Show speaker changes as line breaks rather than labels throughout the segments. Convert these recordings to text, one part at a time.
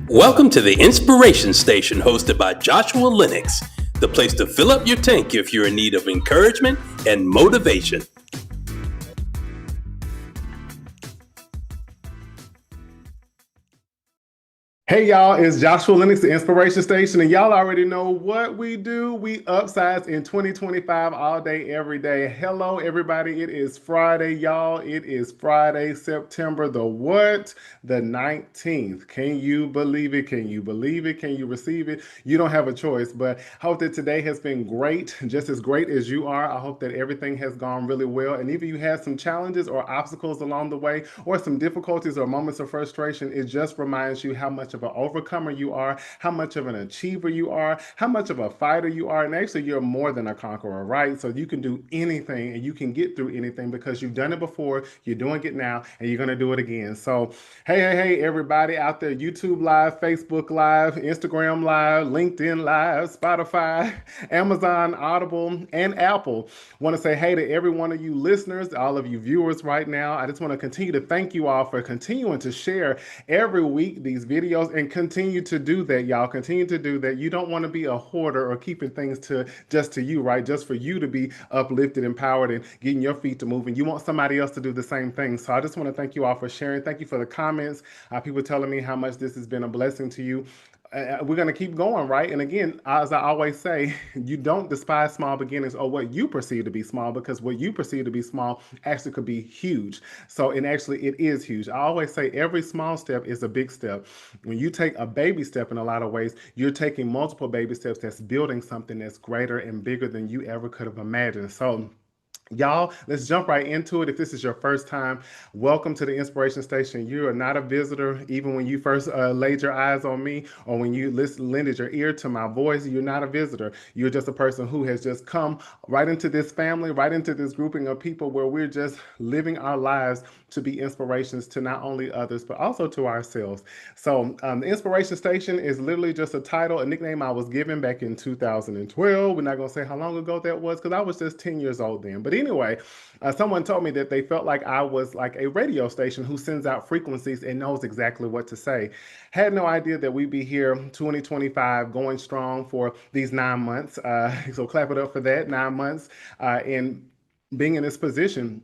Welcome to the Inspiration Station hosted by Joshua Lenox, the place to fill up your tank if you're in need of encouragement and motivation.
Hey y'all, it's Joshua Lenox, the Inspiration Station, and y'all already know what we do. We upsize in 2025 all day, every day. Hello, everybody. It is Friday, y'all. It is Friday, September the what? The 19th. Can you believe it? Can you believe it? Can you receive it? You don't have a choice, but I hope that today has been great, just as great as you are. I hope that everything has gone really well, and even you had some challenges or obstacles along the way, or some difficulties or moments of frustration, it just reminds you how much of an overcomer you are, how much of an achiever you are, how much of a fighter you are. And actually, you're more than a conqueror, right? So you can do anything and you can get through anything because you've done it before, you're doing it now, and you're going to do it again. So, hey, everybody out there, YouTube Live, Facebook Live, Instagram Live, LinkedIn Live, Spotify, Amazon, Audible, and Apple. Want to say hey to every one of you listeners, all of you viewers right now. I just want to continue to thank you all for continuing to share every week these videos, and continue to do that, y'all. Continue to do that. You don't want to be a hoarder or keeping things to just to you, right? Just for you to be uplifted, empowered, and getting your feet to move. And you want somebody else to do the same thing. So I just want to thank you all for sharing. Thank you for the comments. People telling me how much this has been a blessing to you. We're going to keep going, right? And again, as I always say, you don't despise small beginnings or what you perceive to be small, because what you perceive to be small actually could be huge. So, and actually it is huge. I always say every small step is a big step. When you take a baby step, in a lot of ways, you're taking multiple baby steps that's building something that's greater and bigger than you ever could have imagined. So, y'all, let's jump right into it. If this is your first time, welcome to the Inspiration Station. You are not a visitor. Even when you first laid your eyes on me, or when you lended your ear to my voice, you're not a visitor. You're just a person who has just come right into this family, right into this grouping of people where we're just living our lives to be inspirations to not only others, but also to ourselves. So the Inspiration Station is literally just a title, a nickname I was given back in 2012. We're not going to say how long ago that was, because I was just 10 years old then. But anyway, someone told me that they felt like I was like a radio station who sends out frequencies and knows exactly what to say. Had no idea that we'd be here 2025 going strong for these 9 months. So clap it up for that, 9 months. And being in this position,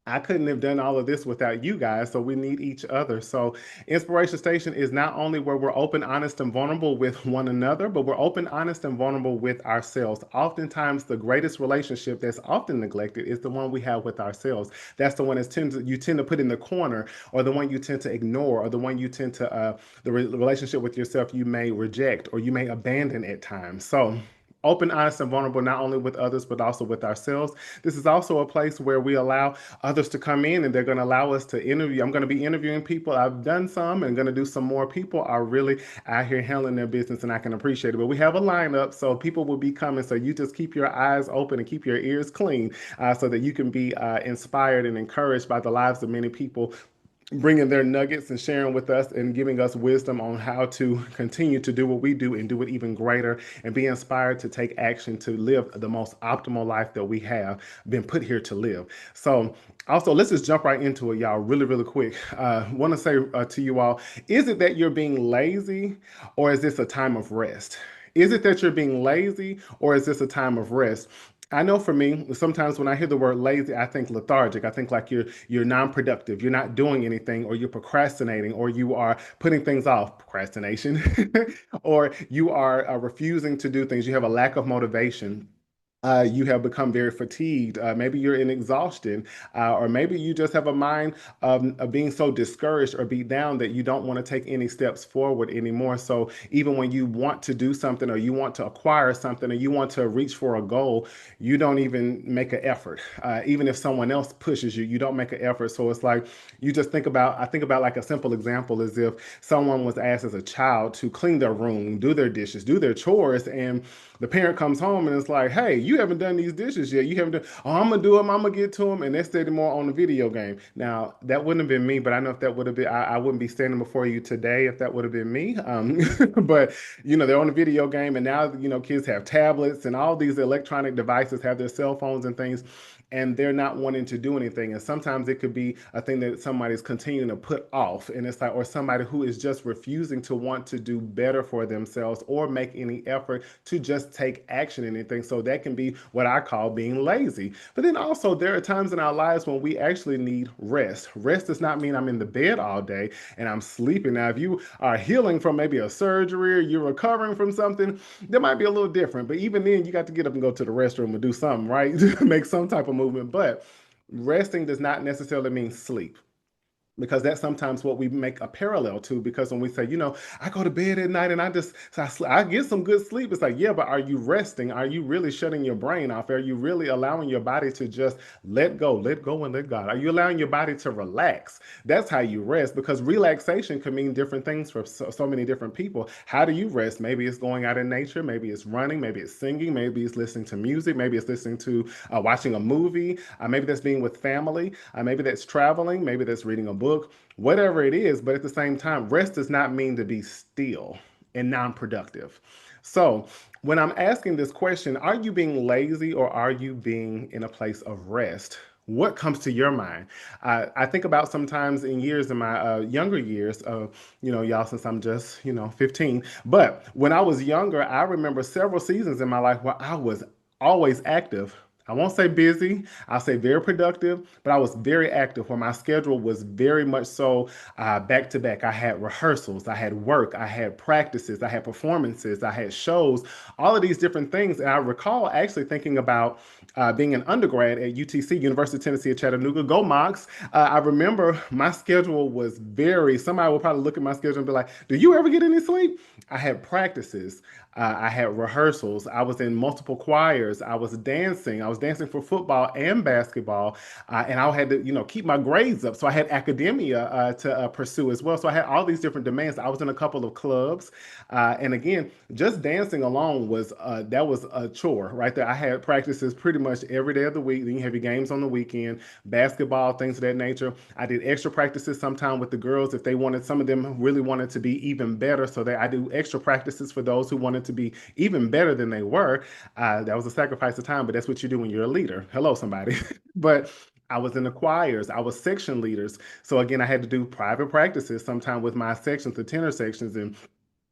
I couldn't have done all of this without you guys, so we need each other. So, Inspiration Station is not only where we're open, honest, and vulnerable with one another, but we're open, honest, and vulnerable with ourselves. Oftentimes, the greatest relationship that's often neglected is the one we have with ourselves. That's the one you tend to put in the corner, or the one you tend to ignore, or the one you tend to relationship with yourself you may reject or you may abandon at times. So, open, honest, and vulnerable, not only with others, but also with ourselves. This is also a place where we allow others to come in, and they're going to allow us to interview. I'm going to be interviewing people. I've done some and going to do some more. People are really out here handling their business, and I can appreciate it. But we have a lineup, so people will be coming. So you just keep your eyes open and keep your ears clean, so that you can be inspired and encouraged by the lives of many people, bringing their nuggets and sharing with us and giving us wisdom on how to continue to do what we do and do it even greater, and be inspired to take action to live the most optimal life that we have been put here to live. So also, let's just jump right into it, y'all, really quick. Want to say to you all, is it that you're being lazy, or is this a time of rest? Is it that you're being lazy, or is this a time of rest? I know for me, sometimes when I hear the word lazy, I think lethargic. I think like you're non-productive, you're not doing anything, or you're procrastinating, or you are putting things off, procrastination, or you are refusing to do things. You have a lack of motivation. You have become very fatigued. Maybe you're in exhaustion, or maybe you just have a mind of being so discouraged or beat down that you don't want to take any steps forward anymore. So even when you want to do something, or you want to acquire something, or you want to reach for a goal, you don't even make an effort. Even if someone else pushes you, you don't make an effort. So it's like you just I think about like a simple example is if someone was asked as a child to clean their room, do their dishes, do their chores, and the parent comes home and it's like, hey, you haven't done these dishes yet. You haven't done, oh, I'm going to do them. I'm going to get to them. And they're steady more on the video game. Now, that wouldn't have been me, but I know if that would have been, I wouldn't be standing before you today if that would have been me. But, they're on the video game, and now, kids have tablets and all these electronic devices, have their cell phones and things. and they're not wanting to do anything. And sometimes it could be a thing that somebody's continuing to put off. And it's like, or somebody who is just refusing to want to do better for themselves or make any effort to just take action in anything. So that can be what I call being lazy. But then also, there are times in our lives when we actually need rest. Rest does not mean I'm in the bed all day and I'm sleeping. Now, if you are healing from maybe a surgery or you're recovering from something, that might be a little different. But even then, you got to get up and go to the restroom and do something, right? Make some type of movement. But resting does not necessarily mean sleep, because that's sometimes what we make a parallel to. Because when we say, I go to bed at night and I get some good sleep, it's like, yeah, but are you resting? Are you really shutting your brain off? Are you really allowing your body to just let go and let God? Are you allowing your body to relax? That's how you rest, because relaxation can mean different things for so many different people. How do you rest? Maybe it's going out in nature, maybe it's running, maybe it's singing, maybe it's listening to music, maybe it's listening to watching a movie, maybe that's being with family, maybe that's traveling, maybe that's reading a book, whatever it is. But at the same time, rest does not mean to be still and non-productive. So when I'm asking this question, are you being lazy or are you being in a place of rest? What comes to your mind? I think about sometimes in years, in my younger years, y'all, since I'm just, 15. But when I was younger, I remember several seasons in my life where I was always active. I won't say busy, I'll say very productive, but I was very active, where my schedule was very much so back to back. I had rehearsals, I had work, I had practices, I had performances, I had shows, all of these different things. And I recall actually thinking about being an undergrad at UTC, University of Tennessee at Chattanooga. Go Mocs. I remember my schedule was somebody will probably look at my schedule and be like, do you ever get any sleep? I had practices. I had rehearsals. I was in multiple choirs. I was dancing. I was dancing for football and basketball. And I had to, keep my grades up. So I had academia to pursue as well. So I had all these different demands. I was in a couple of clubs. And again, just dancing alone that was a chore right there. I had practices pretty much every day of the week. Then you have your games on the weekend, basketball, things of that nature. I did extra practices sometime with the girls if they wanted. Some of them really wanted to be even better. So I do extra practices for those who wanted to be even better than they were. That was a sacrifice of time, but that's what you do when you're a leader. Hello, somebody. But I was in the choirs. I was section leaders. So again, I had to do private practices sometime with my sections, the tenor sections, and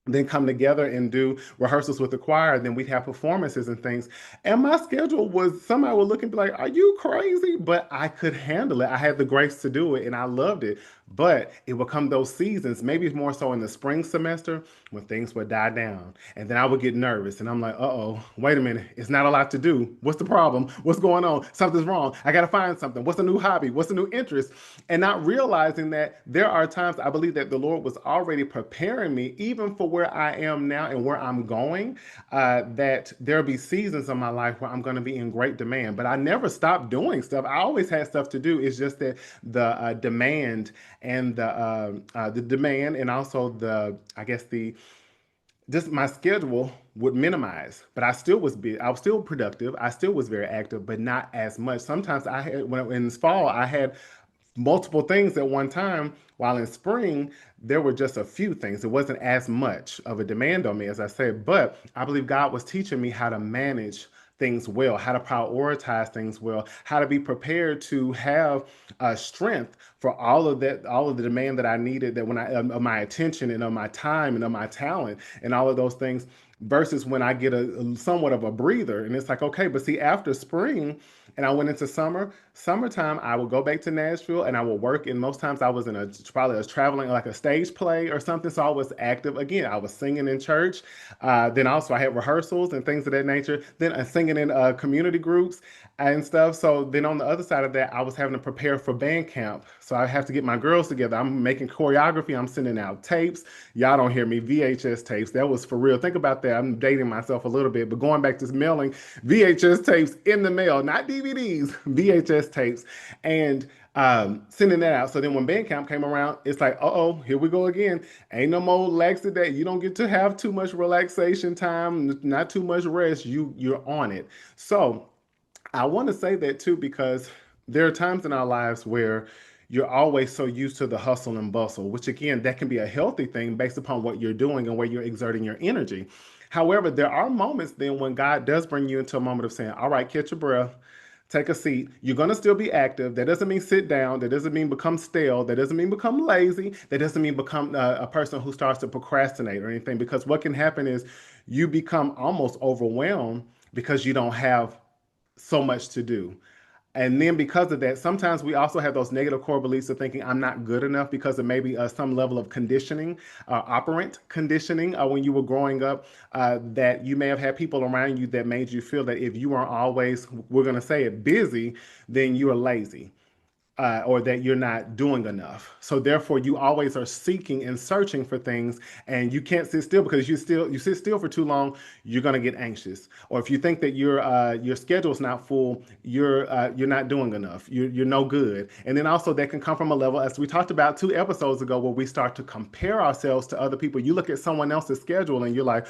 then come together and do rehearsals with the choir. Then we'd have performances and things. And my schedule was, somebody would look and be like, are you crazy? But I could handle it. I had the grace to do it and I loved it. But it would come those seasons, maybe more so in the spring semester, when things would die down. And then I would get nervous and I'm like, uh-oh, wait a minute. It's not a lot to do. What's the problem? What's going on? Something's wrong. I got to find something. What's a new hobby? What's a new interest? And not realizing that there are times I believe that the Lord was already preparing me, even for where I am now and where I'm going, that there'll be seasons of my life where I'm going to be in great demand. But I never stopped doing stuff. I always had stuff to do. It's just that the demand and the demand, and also just my schedule would minimize. But I still was big. I was still productive. I still was very active, but not as much. Sometimes when in fall, I had multiple things at one time, while in spring, there were just a few things. It wasn't as much of a demand on me, as I said, but I believe God was teaching me how to manage things well, how to prioritize things well, how to be prepared to have strength for all of that, all of the demand that I needed, that when of my attention and of my time and of my talent and all of those things, versus when I get a somewhat of a breather. And it's like, okay, but see, after spring and I went into summertime, I would go back to Nashville and I would work. And most times I was probably I was traveling like a stage play or something. So I was active. Again, I was singing in church. Then also I had rehearsals and things of that nature. Then singing in community groups and stuff. So then on the other side of that, I was having to prepare for band camp. So I have to get my girls together. I'm making choreography. I'm sending out tapes. Y'all don't hear me. VHS tapes. That was for real. Think about that. I'm dating myself a little bit, but going back to mailing VHS tapes in the mail, not DVDs, VHS tapes, and sending that out. So then when band camp came around, it's like, uh-oh, here we go again. Ain't no more laxity day. You don't get to have too much relaxation time, not too much rest. You're on it. So I want to say that too, because there are times in our lives where you're always so used to the hustle and bustle, which again, that can be a healthy thing based upon what you're doing and where you're exerting your energy. However, there are moments then when God does bring you into a moment of saying, all right, catch your breath, take a seat. You're going to still be active. That doesn't mean sit down. That doesn't mean become stale. That doesn't mean become lazy. That doesn't mean become a person who starts to procrastinate or anything. Because what can happen is you become almost overwhelmed because you don't have so much to do. And then because of that, sometimes we also have those negative core beliefs of thinking I'm not good enough because of maybe some level of conditioning, operant conditioning when you were growing up, that you may have had people around you that made you feel that if you weren't always, we're going to say it, busy, then you are lazy. Or that you're not doing enough. So therefore, you always are seeking and searching for things, and you can't sit still because you sit still for too long, you're gonna get anxious. Or if you think that your schedule's not full, you're not doing enough. You're no good. And then also that can come from a level, as we talked about 2 episodes ago, where we start to compare ourselves to other people. You look at someone else's schedule and you're like,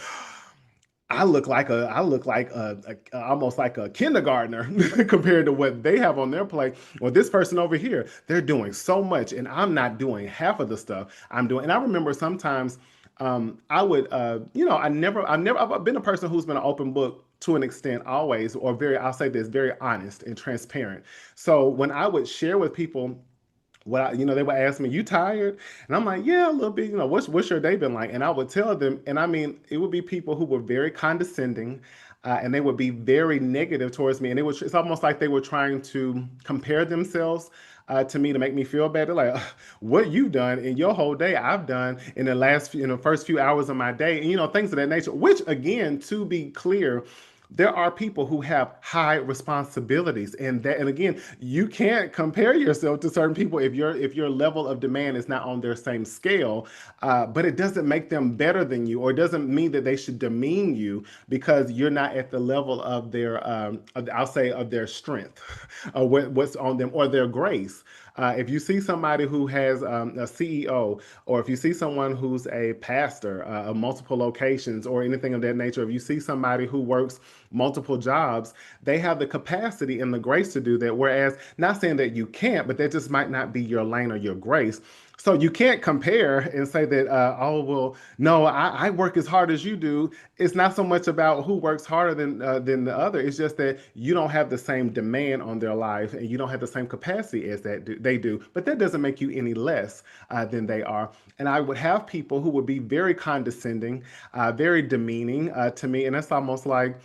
I look like almost like a kindergartner compared to what they have on their plate. Or this person over here, they're doing so much, and I'm not doing half of the stuff I'm doing. And I remember sometimes I would, I've been a person who's been an open book to an extent always, or I'll say this, very honest and transparent. So when I would share with people they would ask me, "You tired?" And I'm like, "Yeah, a little bit." What's your day been like? And I would tell them, and I mean, it would be people who were very condescending, and they would be very negative towards me, and it's almost like they were trying to compare themselves to me to make me feel better. Like, what you've done in your whole day, I've done in the first few hours of my day, and things of that nature. Which, again, to be clear, there are people who have high responsibilities, and again, you can't compare yourself to certain people if your level of demand is not on their same scale. But it doesn't make them better than you, or it doesn't mean that they should demean you because you're not at the level of I'll say, of their strength, or what's on them, or their grace. If you see somebody who has a CEO, or if you see someone who's a pastor of multiple locations or anything of that nature, if you see somebody who works multiple jobs, they have the capacity and the grace to do that. Whereas, not saying that you can't, but that just might not be your lane or your grace. So you can't compare and say that, oh, well, no, I work as hard as you do. It's not so much about who works harder than the other. It's just that you don't have the same demand on their life, and you don't have the same capacity as they do. But that doesn't make you any less than they are. And I would have people who would be very condescending, very demeaning to me. And it's almost like,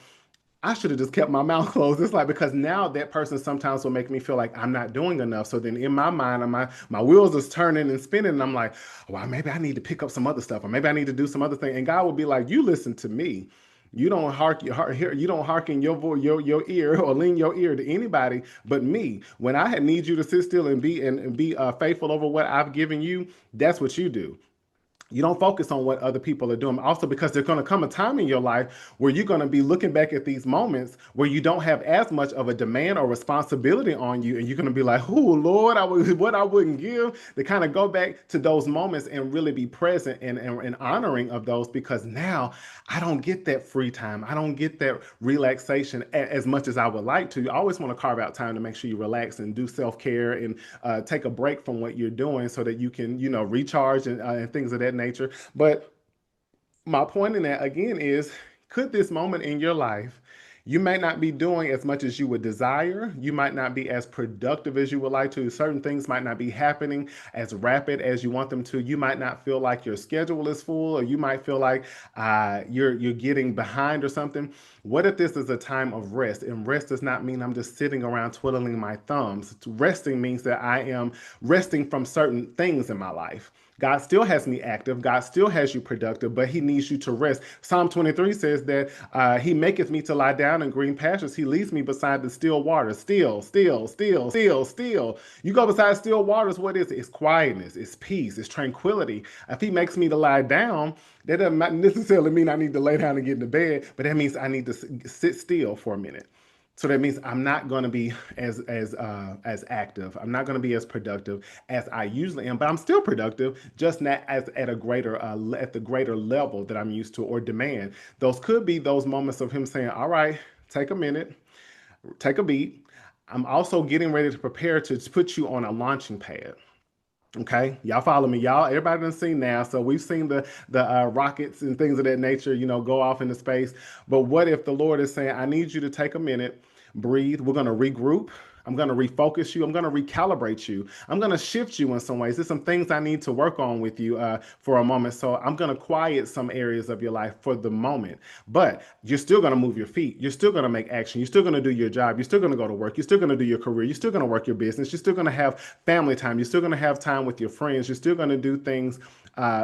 I should have just kept my mouth closed. It's like, because now that person sometimes will make me feel like I'm not doing enough. So then in my mind, my wheels is turning and spinning, and I'm like, well, maybe I need to pick up some other stuff, or maybe I need to do some other thing. And God will be like, you listen to me. You don't hearken your ear, or lean your ear to anybody but me. When I need you to sit still and be faithful over what I've given you, that's what you do. You don't focus on what other people are doing. Also, because there's going to come a time in your life where you're going to be looking back at these moments where you don't have as much of a demand or responsibility on you. And you're going to be like, oh, Lord, what I wouldn't give. To kind of go back to those moments and really be present and honoring of those, because now I don't get that free time. I don't get that relaxation as much as I would like to. You always want to carve out time to make sure you relax and do self-care and take a break from what you're doing so that you can, recharge and things of that nature. But my point in that again is, could this moment in your life, you may not be doing as much as you would desire. You might not be as productive as you would like to. Certain things might not be happening as rapid as you want them to. You might not feel like your schedule is full, or you might feel like you're getting behind or something. What if this is a time of rest? And rest does not mean I'm just sitting around twiddling my thumbs. Resting means that I am resting from certain things in my life. God still has me active. God still has you productive, but he needs you to rest. Psalm 23 says that he maketh me to lie down in green pastures. He leads me beside the still waters. Still, still, still, still, still. You go beside still waters, what is it? It's quietness, it's peace, it's tranquility. If he makes me to lie down, that doesn't necessarily mean I need to lay down and get into bed, but that means I need to sit still for a minute. So that means I'm not going to be as active. I'm not going to be as productive as I usually am, but I'm still productive, just not as at the greater level that I'm used to or demand. Those could be those moments of him saying, "All right, take a minute, take a beat. I'm also getting ready to prepare to put you on a launching pad." Okay, y'all follow me, y'all. Everybody done seen now, so we've seen the rockets and things of that nature, go off into space. But what if the Lord is saying, "I need you to take a minute. breathe. We're going to regroup. I'm going to refocus you. I'm going to recalibrate you. I'm going to shift you in some ways. There's some things I need to work on with you for a moment. So I'm going to quiet some areas of your life for the moment. But you're still going to move your feet. You're still going to make action. You're still going to do your job. You're still going to go to work. You're still going to do your career. You're still going to work your business. You're still going to have family time. You're still going to have time with your friends. You're still going to do things.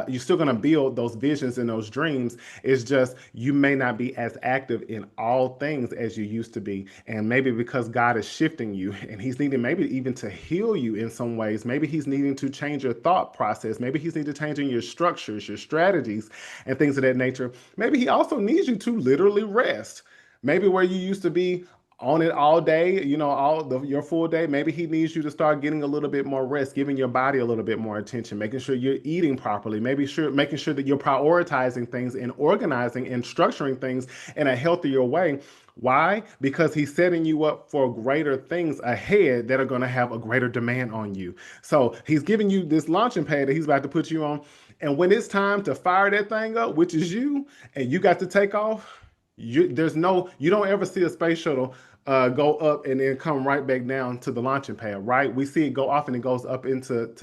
You're still going to build those visions and those dreams. It's just you may not be as active in all things as you used to be. And maybe because God is shifting you and he's needing maybe even to heal you in some ways. Maybe he's needing to change your thought process. Maybe he's needing to change in your structures, your strategies, and things of that nature. Maybe he also needs you to literally rest. Maybe where you used to be on it all day, your full day, maybe he needs you to start getting a little bit more rest, giving your body a little bit more attention, making sure you're eating properly, making sure that you're prioritizing things and organizing and structuring things in a healthier way. Why? Because he's setting you up for greater things ahead that are going to have a greater demand on you. So he's giving you this launching pad that he's about to put you on. And when it's time to fire that thing up, which is you, and you got to take off, you don't ever see a space shuttle go up and then come right back down to the launching pad, right? We see it go off and it goes up into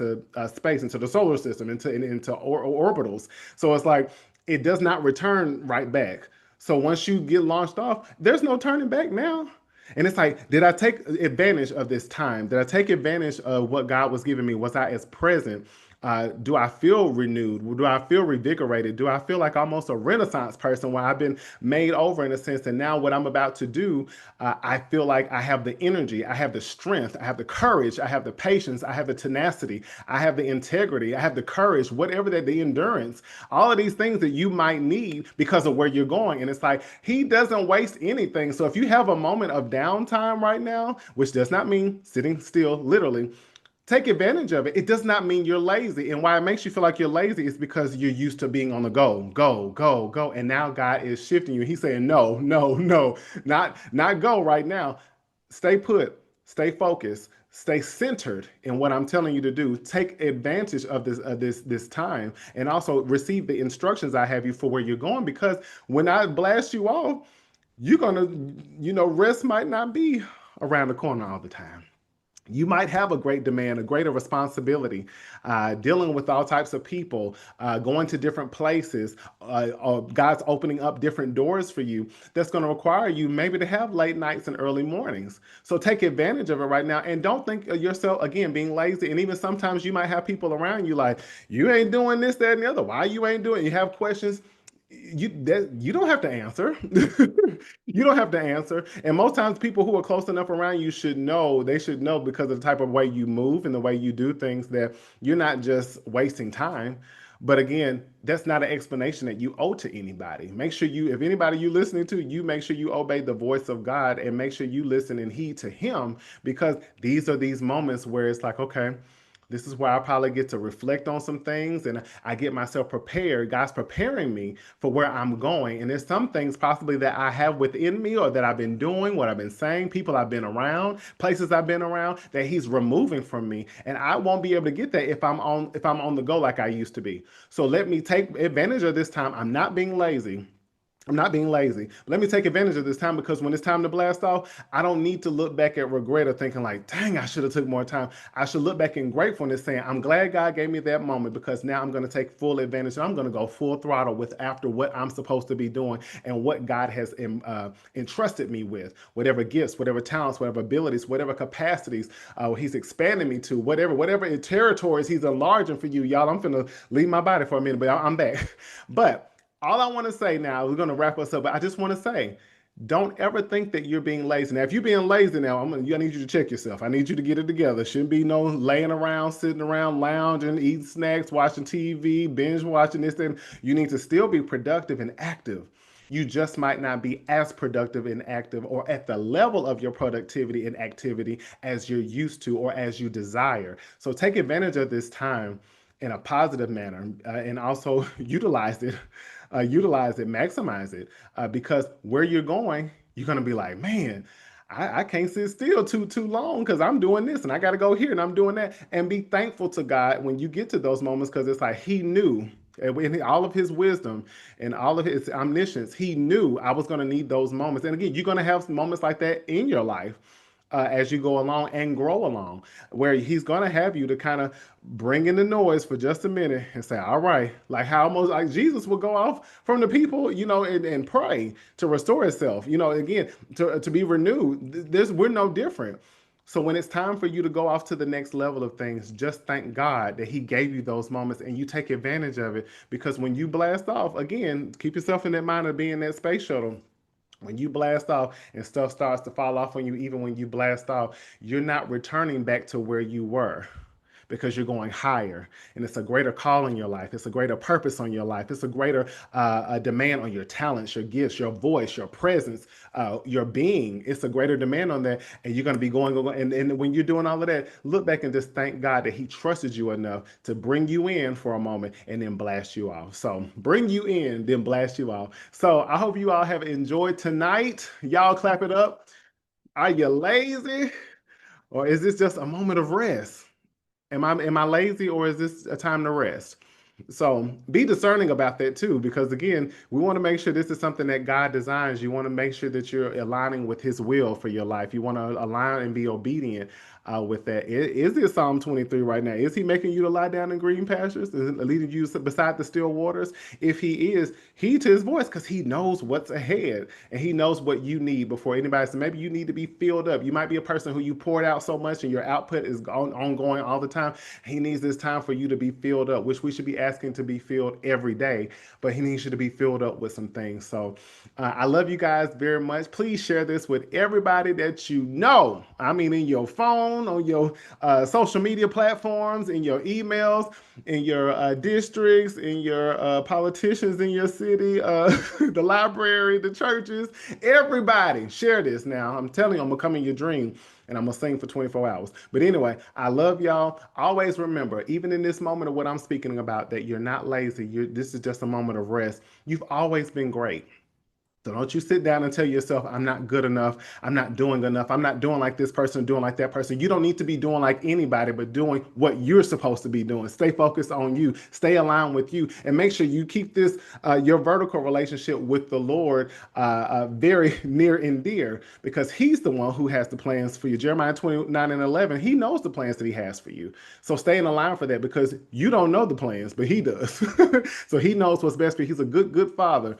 space, into the solar system, into orbitals. So it's like it does not return right back. So once you get launched off, there's no turning back now. And it's like, did I take advantage of this time? Did I take advantage of what God was giving me? Was I as present? Do I feel renewed? Do I feel revigorated? Do I feel like almost a Renaissance person where I've been made over in a sense? And now what I'm about to do, I feel like I have the energy, I have the strength, I have the courage, I have the patience, I have the tenacity, I have the integrity, I have the courage, whatever that, the endurance, all of these things that you might need because of where you're going. And it's like, he doesn't waste anything. So if you have a moment of downtime right now, which does not mean sitting still, literally, take advantage of it. It does not mean you're lazy. And why it makes you feel like you're lazy is because you're used to being on the go, go, go, go. And now God is shifting you. He's saying, no, no, no, not go right now. Stay put, stay focused, stay centered in what I'm telling you to do. Take advantage of this time and also receive the instructions I have you for where you're going. Because when I blast you off, you're gonna, rest might not be around the corner all the time. You might have a great demand, a greater responsibility, dealing with all types of people, going to different places. God's opening up different doors for you that's going to require you maybe to have late nights and early mornings. So take advantage of it right now and don't think of yourself, again, being lazy. And even sometimes you might have people around you like, you ain't doing this, that, and the other. Why you ain't doing it? You have questions. You don't have to answer. You don't have to answer. And most times people who are close enough around you should know, they should know because of the type of way you move and the way you do things that you're not just wasting time. But again, that's not an explanation that you owe to anybody. Make sure if anybody you listening to, you make sure you obey the voice of God and make sure you listen and heed to him, because these are these moments where it's like, okay, this is where I probably get to reflect on some things and I get myself prepared. God's preparing me for where I'm going. And there's some things possibly that I have within me or that I've been doing, what I've been saying, people I've been around, places I've been around that he's removing from me. And I won't be able to get that if I'm on the go like I used to be. So let me take advantage of this time. I'm not being lazy. I'm not being lazy. But let me take advantage of this time because when it's time to blast off, I don't need to look back at regret or thinking like, dang, I should have took more time. I should look back in gratefulness saying, I'm glad God gave me that moment because now I'm going to take full advantage and I'm going to go full throttle with after what I'm supposed to be doing and what God has entrusted me with, whatever gifts, whatever talents, whatever abilities, whatever capacities he's expanding me to, whatever territories he's enlarging for you. Y'all, I'm going to leave my body for a minute, but I'm back. But all I want to say now, we're going to wrap us up, but I just want to say, don't ever think that you're being lazy. Now, if you're being lazy now, I need you to check yourself. I need you to get it together. Shouldn't be no laying around, sitting around, lounging, eating snacks, watching TV, binge watching this, and you need to still be productive and active. You just might not be as productive and active or at the level of your productivity and activity as you're used to or as you desire. So take advantage of this time in a positive manner and also utilize it, maximize it, because where you're going, you're going to be like, man, I can't sit still too long because I'm doing this and I got to go here and I'm doing that. And be thankful to God when you get to those moments because it's like he knew And in all of his wisdom and all of his omniscience, he knew I was going to need those moments. And again, you're going to have moments like that in your life as you go along and grow along, where he's going to have you to kind of bring in the noise for just a minute and say, all right, like how almost like Jesus will go off from the people, and pray to restore itself, again, to be renewed. We're no different. So when it's time for you to go off to the next level of things, just thank God that he gave you those moments and you take advantage of it. Because when you blast off, again, keep yourself in that mind of being that space shuttle. When you blast off and stuff starts to fall off on you, even when you blast off, you're not returning back to where you were, because you're going higher, and it's a greater call in your life. It's a greater purpose on your life. It's a greater demand on your talents, your gifts, your voice, your presence, your being. It's a greater demand on that, and you're going to be going. And when you're doing all of that, look back and just thank God that he trusted you enough to bring you in for a moment and then blast you off. So bring you in, then blast you off. So I hope you all have enjoyed tonight. Y'all clap it up. Are you lazy? Or is this just a moment of rest? Am I lazy, or is this a time to rest? So be discerning about that too, because again, we want to make sure this is something that God designs. You want to make sure that you're aligning with his will for your life. You want to align and be obedient with that. Is it Psalm 23 right now? Is he making you to lie down in green pastures and leading you beside the still waters? If he is, heed to his voice, because he knows what's ahead and he knows what you need before anybody. So maybe you need to be filled up. You might be a person who you poured out so much and your output is ongoing all the time. He needs this time for you to be filled up, which we should be asking to be filled every day, but he needs you to be filled up with some things. So I love you guys very much. Please share this with everybody that you know. I mean, in your phone, on your social media platforms, in your emails, in your districts, in your politicians in your city, the library, the churches. Everybody share this now. I'm telling you, I'm becoming your dream, and I'm going to sing for 24 hours. But anyway, I love y'all. Always remember, even in this moment of what I'm speaking about, that you're not lazy. This is just a moment of rest. You've always been great. So don't you sit down and tell yourself, I'm not good enough. I'm not doing enough. I'm not doing like this person, doing like that person. You don't need to be doing like anybody, but doing what you're supposed to be doing. Stay focused on you. Stay aligned with you. And make sure you keep this, your vertical relationship with the Lord very near and dear, because he's the one who has the plans for you. Jeremiah 29:11, he knows the plans that he has for you. So stay in line for that, because you don't know the plans, but he does. So he knows what's best for you. He's a good father.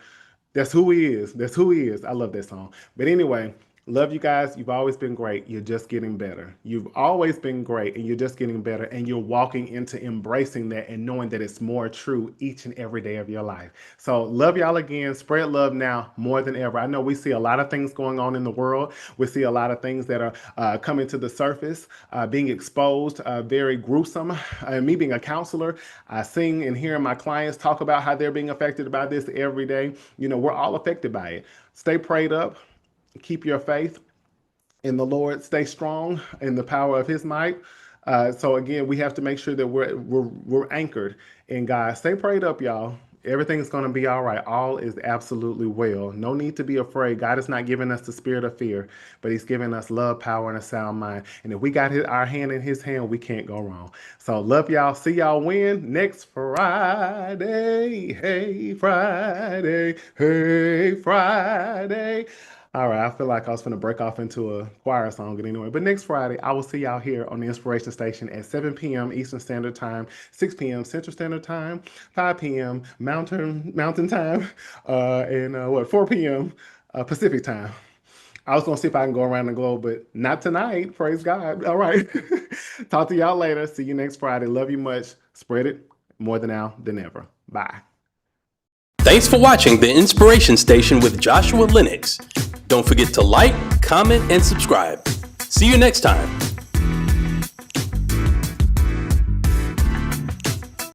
That's who he is. That's who he is. I love that song. But anyway, love you guys. You've always been great. You're just getting better. You've always been great, and you're just getting better. And you're walking into embracing that and knowing that it's more true each and every day of your life. So love y'all again. Spread love now more than ever. I know we see a lot of things going on in the world. We see a lot of things that are coming to the surface, being exposed, very gruesome. Me being a counselor, I sing and hear my clients talk about how they're being affected by this every day. We're all affected by it. Stay prayed up. Keep your faith in the Lord. Stay strong in the power of his might. So again, we have to make sure that we're anchored in God. Stay prayed up, y'all. Everything's going to be all right. All is absolutely well. No need to be afraid. God is not giving us the spirit of fear, but he's giving us love, power, and a sound mind. And if we got our hand in his hand, we can't go wrong. So love y'all. See y'all when? Next Friday. Hey, Friday. Hey, Friday. All right, I feel like I was going to break off into a choir song, but anyway. But next Friday, I will see y'all here on the Inspiration Station at 7 p.m. Eastern Standard Time, 6 p.m. Central Standard Time, 5 p.m. Mountain Time, and 4 p.m. Pacific Time. I was going to see if I can go around the globe, but not tonight. Praise God. All right. Talk to y'all later. See you next Friday. Love you much. Spread it more than now than ever. Bye.
Thanks for watching the Inspiration Station with Joshua Lenox. Don't forget to like, comment, and subscribe. See you next time.